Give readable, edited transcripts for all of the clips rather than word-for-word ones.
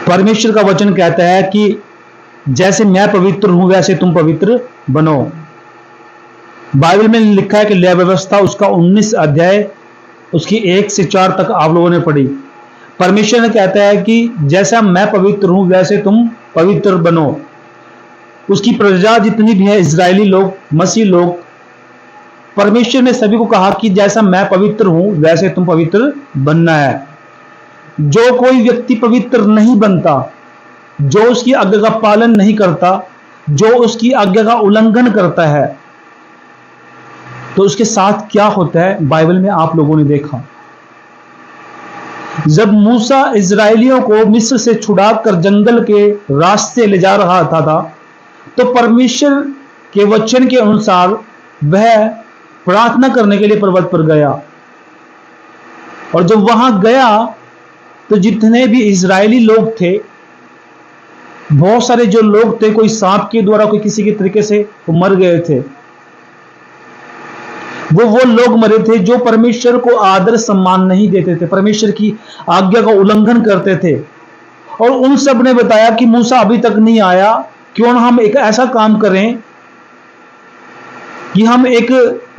परमेश्वर का वचन कहता है कि जैसे मैं पवित्र हूं वैसे तुम पवित्र बनो। बाइबल में लिखा है कि लय व्यवस्था उसका 19 अध्याय उसकी 1 से 4 तक आप लोगों ने पढ़ी। परमेश्वर ने कहता है कि जैसा मैं पवित्र हूं वैसे तुम पवित्र बनो। उसकी प्रजा जितनी भी है, इजरायली लोग, मसीह लोग, परमेश्वर ने सभी को कहा कि जैसा मैं पवित्र हूं वैसे तुम पवित्र बनना है। जो कोई व्यक्ति पवित्र नहीं बनता, जो उसकी आज्ञा का पालन नहीं करता, जो उसकी आज्ञा का उल्लंघन करता है, तो उसके साथ क्या होता है बाइबल में आप लोगों ने देखा। जब मूसा इजरायलियों को मिस्र से छुड़ाकर जंगल के रास्ते ले जा रहा था तो परमेश्वर के वचन के अनुसार वह प्रार्थना करने के लिए पर्वत पर गया। और जब वहां गया तो जितने भी इजरायली लोग थे, बहुत सारे जो लोग थे, कोई सांप के द्वारा, कोई किसी के तरीके से वो मर गए थे। वो लोग मरे थे जो परमेश्वर को आदर सम्मान नहीं देते थे, परमेश्वर की आज्ञा का उल्लंघन करते थे। और उन सब ने बताया कि मूसा अभी तक नहीं आया, क्यों ना हम एक ऐसा काम करें कि हम एक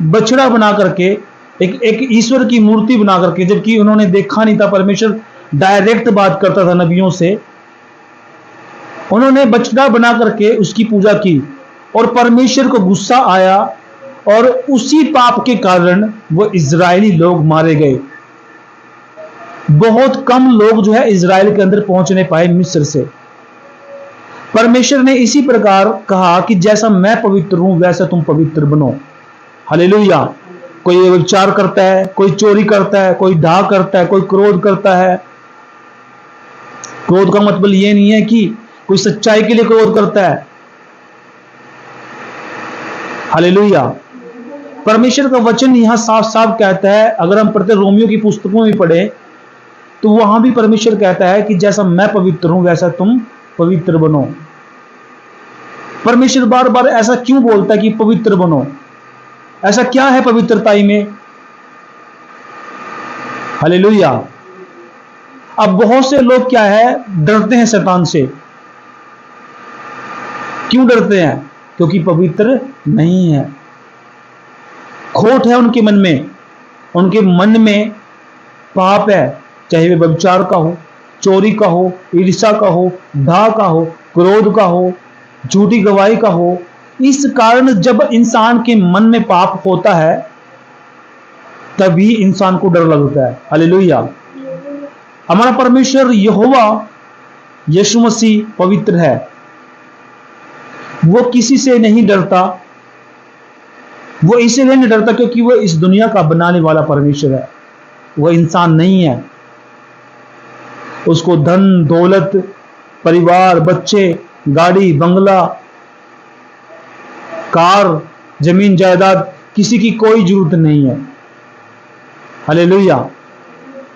बछड़ा बना करके, एक ईश्वर की मूर्ति बना करके, जबकि उन्होंने देखा नहीं था, परमेश्वर डायरेक्ट बात करता था नबियों से। उन्होंने बछड़ा बना करके उसकी पूजा की और परमेश्वर को गुस्सा आया और उसी पाप के कारण वो इजरायली लोग मारे गए। बहुत कम लोग जो है इजराइल के अंदर पहुंचने पाए मिस्र से। परमेश्वर ने इसी प्रकार कहा कि जैसा मैं पवित्र हूं वैसा तुम पवित्र बनो। हालेलुया। कोई व्यभिचार करता है, कोई चोरी करता है, कोई डाह करता है, कोई क्रोध करता है। क्रोध का मतलब यह नहीं है कि कोई सच्चाई के लिए क्रोध करता है। हालेलुया। परमेश्वर का वचन यहां साफ साफ कहता है, अगर हम पढ़ते रोमियो की पुस्तकों में पढ़े तो वहां भी परमेश्वर कहता है कि जैसा मैं पवित्र हूं वैसा तुम पवित्र बनो। परमेश्वर बार बार ऐसा क्यों बोलता है कि पवित्र बनो? ऐसा क्या है पवित्रताई में? हालेलुया। अब बहुत से लोग क्या है, डरते हैं शैतान से। क्यों डरते हैं? क्योंकि पवित्र नहीं है। खोट है उनके मन में, उनके मन में पाप है, चाहे वे व्यभिचार का हो, चोरी का हो, ईर्ष्या का हो, डाह का हो, क्रोध का हो, झूठी गवाही का हो। इस कारण जब इंसान के मन में पाप होता है तभी इंसान को डर लगता है। हालेलुया। हमारा परमेश्वर यहोवा यीशु मसीह पवित्र है, वो किसी से नहीं डरता। वो इसलिए नहीं डरता क्योंकि वो इस दुनिया का बनाने वाला परमेश्वर है, वो इंसान नहीं है। उसको धन दौलत, परिवार, बच्चे, गाड़ी, बंगला, कार, जमीन जायदाद, किसी की कोई जरूरत नहीं है। हालेलुया।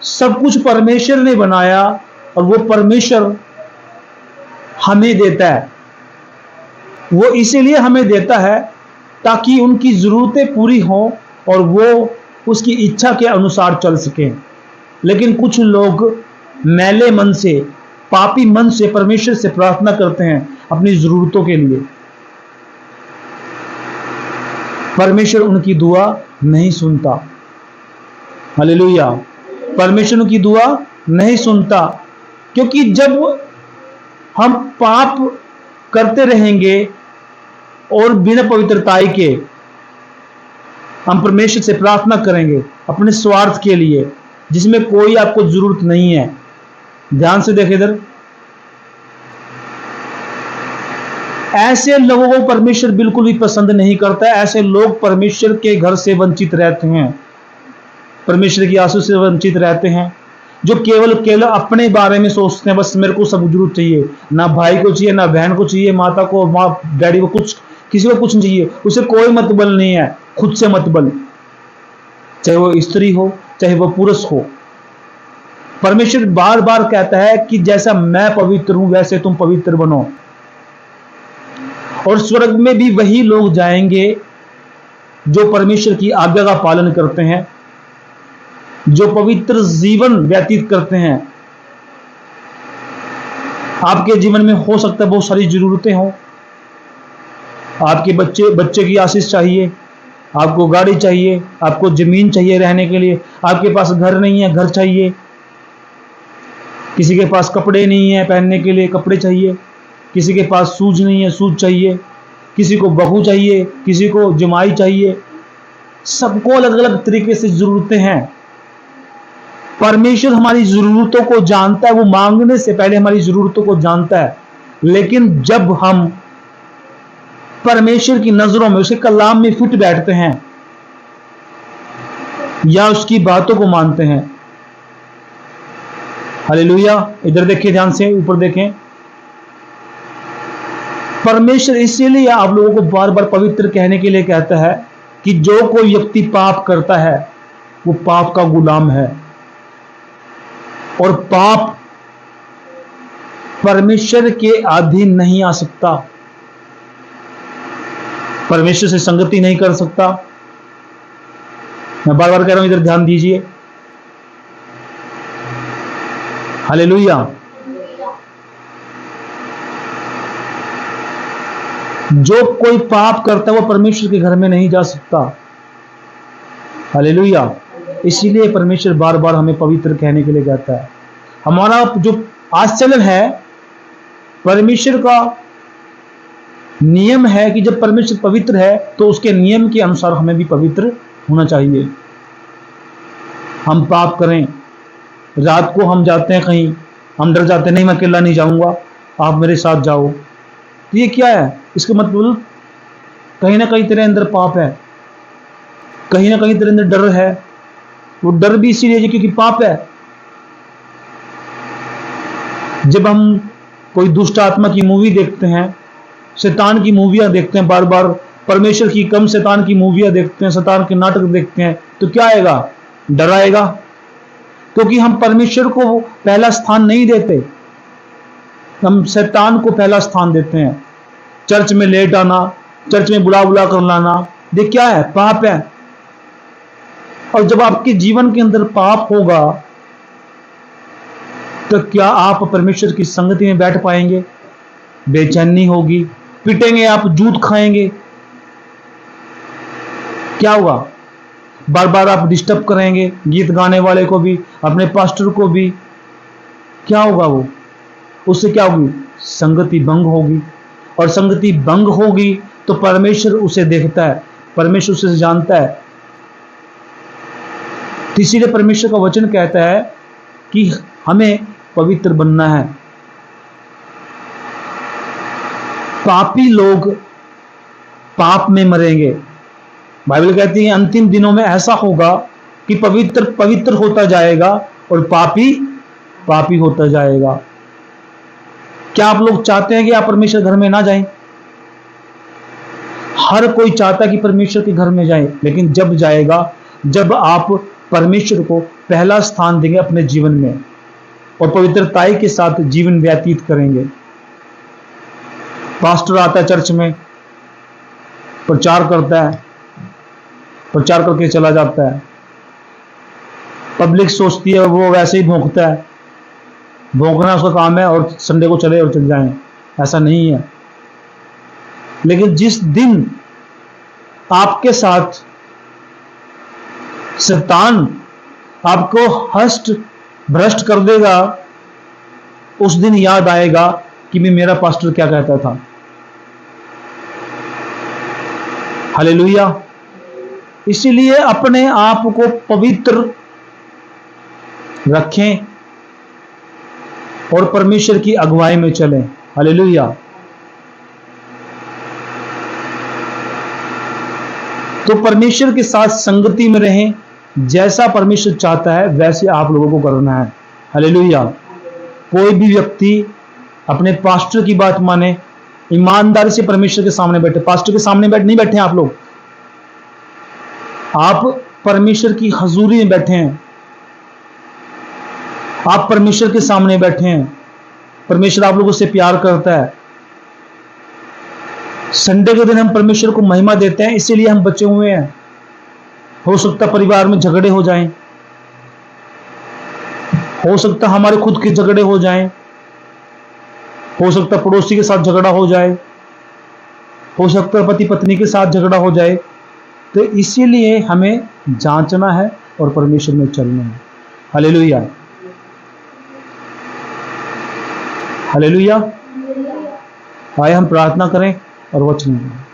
सब कुछ परमेश्वर ने बनाया और वो परमेश्वर हमें देता है। वो इसीलिए हमें देता है ताकि उनकी जरूरतें पूरी हों और वो उसकी इच्छा के अनुसार चल सकें। लेकिन कुछ लोग मैले मन से, पापी मन से परमेश्वर से प्रार्थना करते हैं अपनी जरूरतों के लिए। परमेश्वर उनकी दुआ नहीं सुनता। हालेलुया। परमेश्वर की दुआ नहीं सुनता, क्योंकि जब हम पाप करते रहेंगे और बिना पवित्रताई के हम परमेश्वर से प्रार्थना करेंगे अपने स्वार्थ के लिए, जिसमें कोई आपको जरूरत नहीं है। ध्यान से देखें इधर, ऐसे लोगों को परमेश्वर बिल्कुल भी पसंद नहीं करता है। ऐसे लोग परमेश्वर के घर से वंचित रहते हैं, परमेश्वर की आशीष से वंचित रहते हैं, जो केवल अपने बारे में सोचते हैं। बस मेरे को सब जरूरत चाहिए, ना भाई को चाहिए, ना बहन को चाहिए, माता को, माँ डैडी को, कुछ किसी को कुछ नहीं चाहिए। उसे कोई मतबल नहीं है, खुद से मतबल, चाहे वो स्त्री हो चाहे वो पुरुष हो। परमेश्वर बार बार कहता है कि जैसा मैं पवित्र हूं वैसे तुम पवित्र बनो। और स्वर्ग में भी वही लोग जाएंगे जो परमेश्वर की आज्ञा का पालन करते हैं, जो पवित्र जीवन व्यतीत करते हैं। आपके जीवन में हो सकता है बहुत सारी जरूरतें हो। आपके बच्चे की आशीष चाहिए, आपको गाड़ी चाहिए, आपको जमीन चाहिए रहने के लिए, आपके पास घर नहीं है, घर चाहिए, किसी के पास कपड़े नहीं है पहनने के लिए, कपड़े चाहिए, किसी के पास शूज नहीं है, शूज चाहिए, किसी को बहू चाहिए, किसी को जमाई चाहिए। सबको अलग अलग तरीके से जरूरतें हैं। परमेश्वर हमारी जरूरतों को जानता है, वो मांगने से पहले हमारी जरूरतों को जानता है। लेकिन जब हम परमेश्वर की नजरों में, उसके कलाम में फिट बैठते हैं या उसकी बातों को मानते हैं, हालेलुया। इधर देखिए, ध्यान से ऊपर देखें। परमेश्वर इसीलिए आप लोगों को बार बार पवित्र कहने के लिए कहता है कि जो कोई व्यक्ति पाप करता है वो पाप का गुलाम है, और पाप परमेश्वर के अधीन नहीं आ सकता, परमेश्वर से संगति नहीं कर सकता। मैं बार बार कह रहा हूं, इधर ध्यान दीजिए, हालेलुया। जो कोई पाप करता है वो परमेश्वर के घर में नहीं जा सकता, हालेलुया। इसीलिए परमेश्वर बार बार हमें पवित्र कहने के लिए कहता है। हमारा जो आचरण है, परमेश्वर का नियम है कि जब परमेश्वर पवित्र है तो उसके नियम के अनुसार हमें भी पवित्र होना चाहिए। हम पाप करें, रात को हम जाते हैं कहीं, हम डर जाते हैं, नहीं मैं अकेला नहीं जाऊंगा, आप मेरे साथ जाओ। ये क्या है? इसका मतलब कहीं ना कहीं तेरे अंदर पाप है, कहीं ना कहीं तेरे अंदर डर है। वो डर भी इसीलिए क्योंकि पाप है। जब हम कोई दुष्ट आत्मा की मूवी देखते हैं, शैतान की मूवियां देखते हैं, बार बार परमेश्वर की कम शैतान की मूवियां देखते हैं, शैतान के नाटक देखते हैं, तो क्या आएगा? डर आएगा, क्योंकि हम परमेश्वर को पहला स्थान नहीं देते, हम शैतान को पहला स्थान देते हैं। चर्च में लेट आना, चर्च में बुला बुला कर लाना, ये क्या है? पाप है। और जब आपके जीवन के अंदर पाप होगा तो क्या आप परमेश्वर की संगति में बैठ पाएंगे? बेचैनी होगी, पिटेंगे आप, जूत खाएंगे, क्या हुआ? बार बार आप डिस्टर्ब करेंगे, गीत गाने वाले को भी, अपने पास्टर को भी, क्या होगा? वो उससे क्या होगी? संगति भंग होगी, और संगति भंग होगी तो परमेश्वर उसे देखता है, परमेश्वर उसे जानता है। इसीलिए परमेश्वर का वचन कहता है कि हमें पवित्र बनना है। पापी लोग पाप में मरेंगे। बाइबल कहती है अंतिम दिनों में ऐसा होगा कि पवित्र पवित्र होता जाएगा और पापी पापी होता जाएगा। क्या आप लोग चाहते हैं कि आप परमेश्वर घर में ना जाएं? हर कोई चाहता है कि परमेश्वर के घर में जाएं, लेकिन जब जाएगा जब आप परमेश्वर को पहला स्थान देंगे अपने जीवन में और पवित्रताई के साथ जीवन व्यतीत करेंगे। पास्टर आता है चर्च में, प्रचार करता है, प्रचार करके चला जाता है, पब्लिक सोचती है वो वैसे ही भौंकता है, भौंकना उसका काम है और संडे को चले और चल जाएं, ऐसा नहीं है। लेकिन जिस दिन आपके साथ शैतान आपको हष्ट भ्रष्ट कर देगा, उस दिन याद आएगा कि मैं मेरा पास्टर क्या कहता था। हालेलुया। इसीलिए अपने आप को पवित्र रखें और परमेश्वर की अगुवाई में चलें। हालेलुया। तो परमेश्वर के साथ संगति में रहें, जैसा परमेश्वर चाहता है वैसे आप लोगों को करना है। हालेलुया। कोई भी व्यक्ति अपने पास्टर की बात माने, ईमानदारी से परमेश्वर के सामने बैठे। पास्टर के सामने नहीं बैठे आप लोग, आप परमेश्वर की हजूरी में बैठे हैं, आप परमेश्वर के सामने बैठे हैं। परमेश्वर आप लोगों से प्यार करता है। संडे के दिन हम परमेश्वर को महिमा देते हैं, इसीलिए हम बचे हुए हैं। हो सकता परिवार में झगड़े हो जाएं, हो सकता हमारे खुद के झगड़े हो जाएं, हो सकता है पड़ोसी के साथ झगड़ा हो जाए, हो सकता है पति पत्नी के साथ झगड़ा हो जाए। तो इसीलिए हमें जांचना है और परमेश्वर में चलना है। Hallelujah, hallelujah. आइए हम प्रार्थना करें और वचन करें।